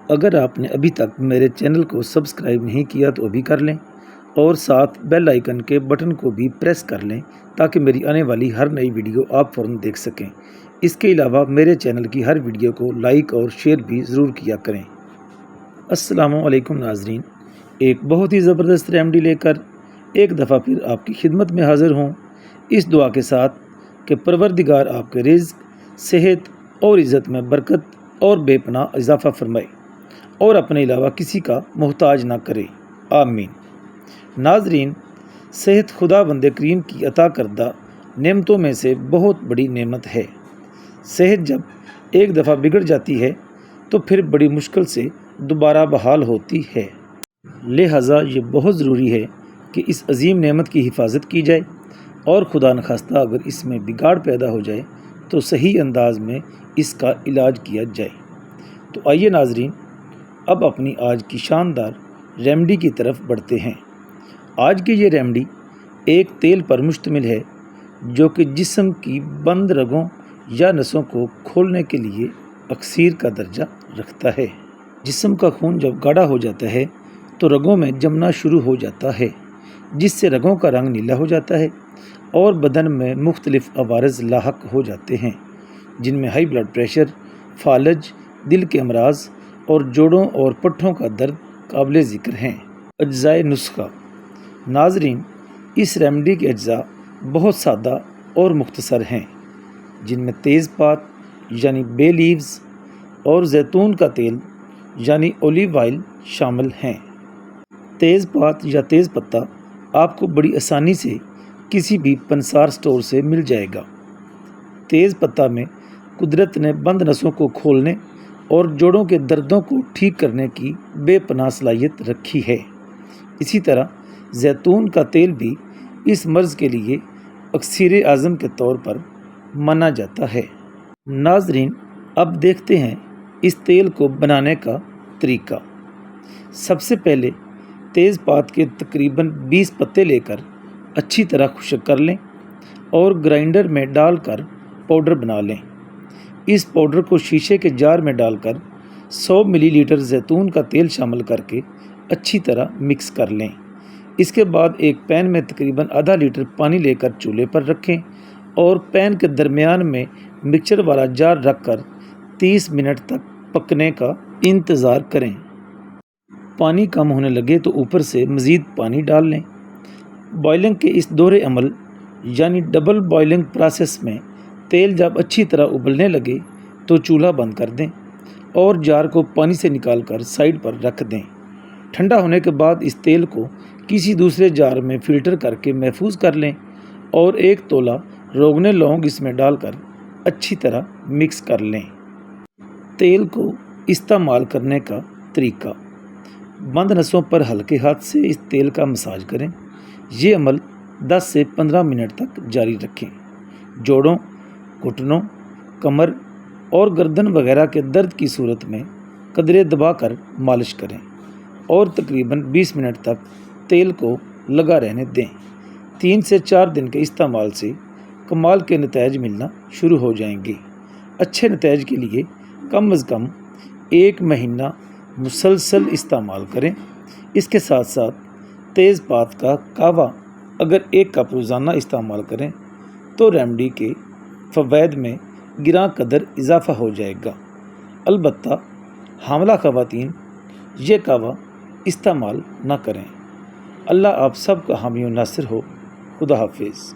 اگر آپ نے ابھی تک میرے چینل کو سبسکرائب نہیں کیا تو ابھی کر لیں اور ساتھ بیل آئیکن کے بٹن کو بھی پریس کر لیں تاکہ میری آنے والی ہر نئی ویڈیو آپ فوراً دیکھ سکیں۔ اس کے علاوہ میرے چینل کی ہر ویڈیو کو لائک اور شیئر بھی ضرور کیا کریں۔ السلام علیکم ناظرین، ایک بہت ہی زبردست ریمیڈی لے کر ایک دفعہ پھر آپ کی خدمت میں حاضر ہوں، اس دعا کے ساتھ کہ پروردگار آپ کے رزق، صحت اور عزت میں برکت اور بے پناہ اضافہ فرمائے اور اپنے علاوہ کسی کا محتاج نہ کرے، آمین۔ ناظرین، صحت خدا بند کریم کی عطا کردہ نعمتوں میں سے بہت بڑی نعمت ہے۔ صحت جب ایک دفعہ بگڑ جاتی ہے تو پھر بڑی مشکل سے دوبارہ بحال ہوتی ہے، لہٰذا یہ بہت ضروری ہے کہ اس عظیم نعمت کی حفاظت کی جائے اور خدا نخواستہ اگر اس میں بگاڑ پیدا ہو جائے تو صحیح انداز میں اس کا علاج کیا جائے۔ تو آئیے ناظرین، اب اپنی آج کی شاندار ریمیڈی کی طرف بڑھتے ہیں۔ آج کی یہ ریمیڈی ایک تیل پر مشتمل ہے جو کہ جسم کی بند رگوں یا نسوں کو کھولنے کے لیے اکسیر کا درجہ رکھتا ہے۔ جسم کا خون جب گاڑھا ہو جاتا ہے تو رگوں میں جمنا شروع ہو جاتا ہے، جس سے رگوں کا رنگ نیلا ہو جاتا ہے اور بدن میں مختلف عوارض لاحق ہو جاتے ہیں، جن میں ہائی بلڈ پریشر، فالج، دل کے امراض اور جوڑوں اور پٹھوں کا درد قابل ذکر ہیں۔ اجزائے نسخہ۔ ناظرین، اس ریمیڈی کے اجزاء بہت سادہ اور مختصر ہیں، جن میں تیز پات یعنی بے لیوز اور زیتون کا تیل یعنی اولیو آئل شامل ہیں۔ تیز پات یا تیز پتہ آپ کو بڑی آسانی سے کسی بھی پنسار سٹور سے مل جائے گا۔ تیز پتہ میں قدرت نے بند نسوں کو کھولنے اور جوڑوں کے دردوں کو ٹھیک کرنے کی بے پناہ صلاحیت رکھی ہے۔ اسی طرح زیتون کا تیل بھی اس مرض کے لیے اکسیر اعظم کے طور پر مانا جاتا ہے۔ ناظرین، اب دیکھتے ہیں اس تیل کو بنانے کا طریقہ۔ سب سے پہلے تیز پات کے تقریباً 20 پتے لے کر اچھی طرح خشک کر لیں اور گرائنڈر میں ڈال کر پاؤڈر بنا لیں۔ اس پاؤڈر کو شیشے کے جار میں ڈال کر 100 ملی لیٹر زیتون کا تیل شامل کر کے اچھی طرح مکس کر لیں۔ اس کے بعد ایک پین میں تقریباً آدھا لیٹر پانی لے کر چولہے پر رکھیں اور پین کے درمیان میں مکسچر والا جار رکھ کر 30 منٹ تک پکنے کا انتظار کریں۔ پانی کم ہونے لگے تو اوپر سے مزید پانی ڈال لیں۔ بوائلنگ کے اس دور عمل یعنی ڈبل بوائلنگ پروسیس میں تیل جب اچھی طرح ابلنے لگے تو چولہا بند کر دیں اور جار کو پانی سے نکال کر سائیڈ پر رکھ دیں۔ ٹھنڈا ہونے کے بعد اس تیل کو کسی دوسرے جار میں فلٹر کر کے محفوظ کر لیں اور 1 تولہ روغن لونگ اس میں ڈال کر اچھی طرح مکس کر لیں۔ تیل کو استعمال کرنے کا طریقہ۔ بند نسوں پر ہلکے ہاتھ سے اس تیل کا مساج کریں۔ یہ عمل 10 سے 15 منٹ تک جاری رکھیں۔ جوڑوں، گھٹنوں، کمر اور گردن وغیرہ کے درد کی صورت میں قدرے دبا کر مالش کریں اور تقریباً 20 منٹ تک تیل کو لگا رہنے دیں۔ 3 سے 4 دن کے استعمال سے کمال کے نتائج ملنا شروع ہو جائیں گے۔ اچھے نتائج کے لیے کم از کم 1 مہینہ مسلسل استعمال کریں۔ اس کے ساتھ ساتھ تیز پات کا قہوہ اگر 1 کپ روزانہ استعمال کریں تو ریمیڈی کے فوائد میں گراں قدر اضافہ ہو جائے گا۔ البتہ حاملہ خواتین یہ قہوہ استعمال نہ کریں۔ اللہ آپ سب کا حامی و ناصر ہو۔ خدا حافظ۔